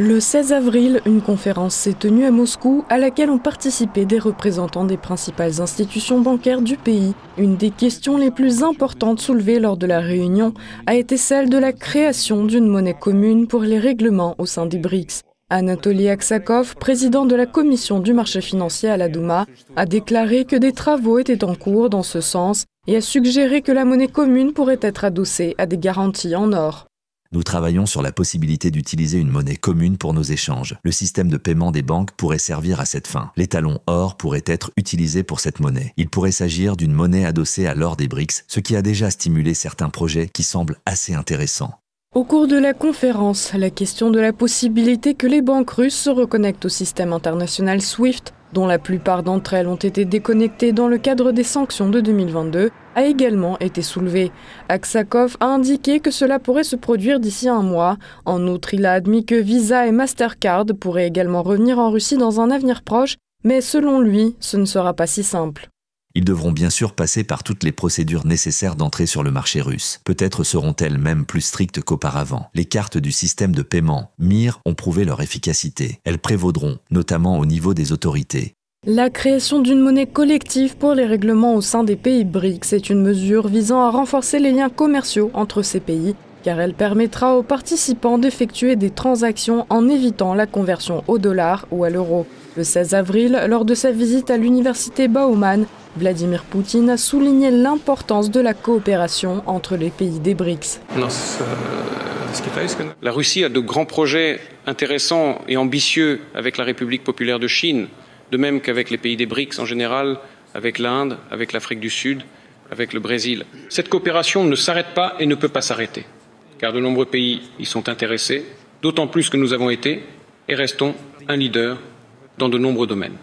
Le 16 avril, une conférence s'est tenue à Moscou à laquelle ont participé des représentants des principales institutions bancaires du pays. Une des questions les plus importantes soulevées lors de la réunion a été celle de la création d'une monnaie commune pour les règlements au sein des BRICS. Anatoly Aksakov, président de la commission du marché financier à la Douma, a déclaré que des travaux étaient en cours dans ce sens et a suggéré que la monnaie commune pourrait être adossée à des garanties en or. Nous travaillons sur la possibilité d'utiliser une monnaie commune pour nos échanges. Le système de paiement des banques pourrait servir à cette fin. L'étalon or pourrait être utilisé pour cette monnaie. Il pourrait s'agir d'une monnaie adossée à l'or des BRICS, ce qui a déjà stimulé certains projets qui semblent assez intéressants. Au cours de la conférence, la question de la possibilité que les banques russes se reconnectent au système international SWIFT, dont la plupart d'entre elles ont été déconnectées dans le cadre des sanctions de 2022, a également été soulevée. Aksakov a indiqué que cela pourrait se produire d'ici un mois. En outre, il a admis que Visa et Mastercard pourraient également revenir en Russie dans un avenir proche, mais selon lui, ce ne sera pas si simple. Ils devront bien sûr passer par toutes les procédures nécessaires d'entrée sur le marché russe. Peut-être seront-elles même plus strictes qu'auparavant. Les cartes du système de paiement MIR ont prouvé leur efficacité. Elles prévaudront, notamment au niveau des autorités. La création d'une monnaie collective pour les règlements au sein des pays BRICS est une mesure visant à renforcer les liens commerciaux entre ces pays, car elle permettra aux participants d'effectuer des transactions en évitant la conversion au dollar ou à l'euro. Le 16 avril, lors de sa visite à l'université Bauman, Vladimir Poutine a souligné l'importance de la coopération entre les pays des BRICS. La Russie a de grands projets intéressants et ambitieux avec la République populaire de Chine, de même qu'avec les pays des BRICS en général, avec l'Inde, avec l'Afrique du Sud, avec le Brésil. Cette coopération ne s'arrête pas et ne peut pas s'arrêter, car de nombreux pays y sont intéressés, d'autant plus que nous avons été et restons un leader dans de nombreux domaines.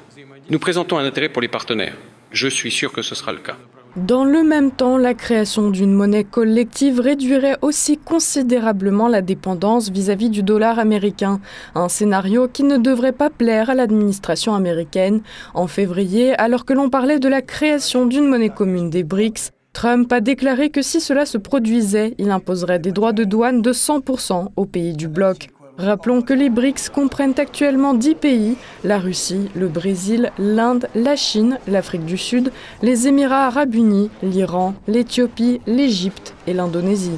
Nous présentons un intérêt pour les partenaires. Je suis sûr que ce sera le cas. Dans le même temps, la création d'une monnaie collective réduirait aussi considérablement la dépendance vis-à-vis du dollar américain, un scénario qui ne devrait pas plaire à l'administration américaine. En février, alors que l'on parlait de la création d'une monnaie commune des BRICS, Trump a déclaré que si cela se produisait, il imposerait des droits de douane de 100% aux pays du bloc. Rappelons que les BRICS comprennent actuellement 10 pays, la Russie, le Brésil, l'Inde, la Chine, l'Afrique du Sud, les Émirats arabes unis, l'Iran, l'Éthiopie, l'Égypte et l'Indonésie.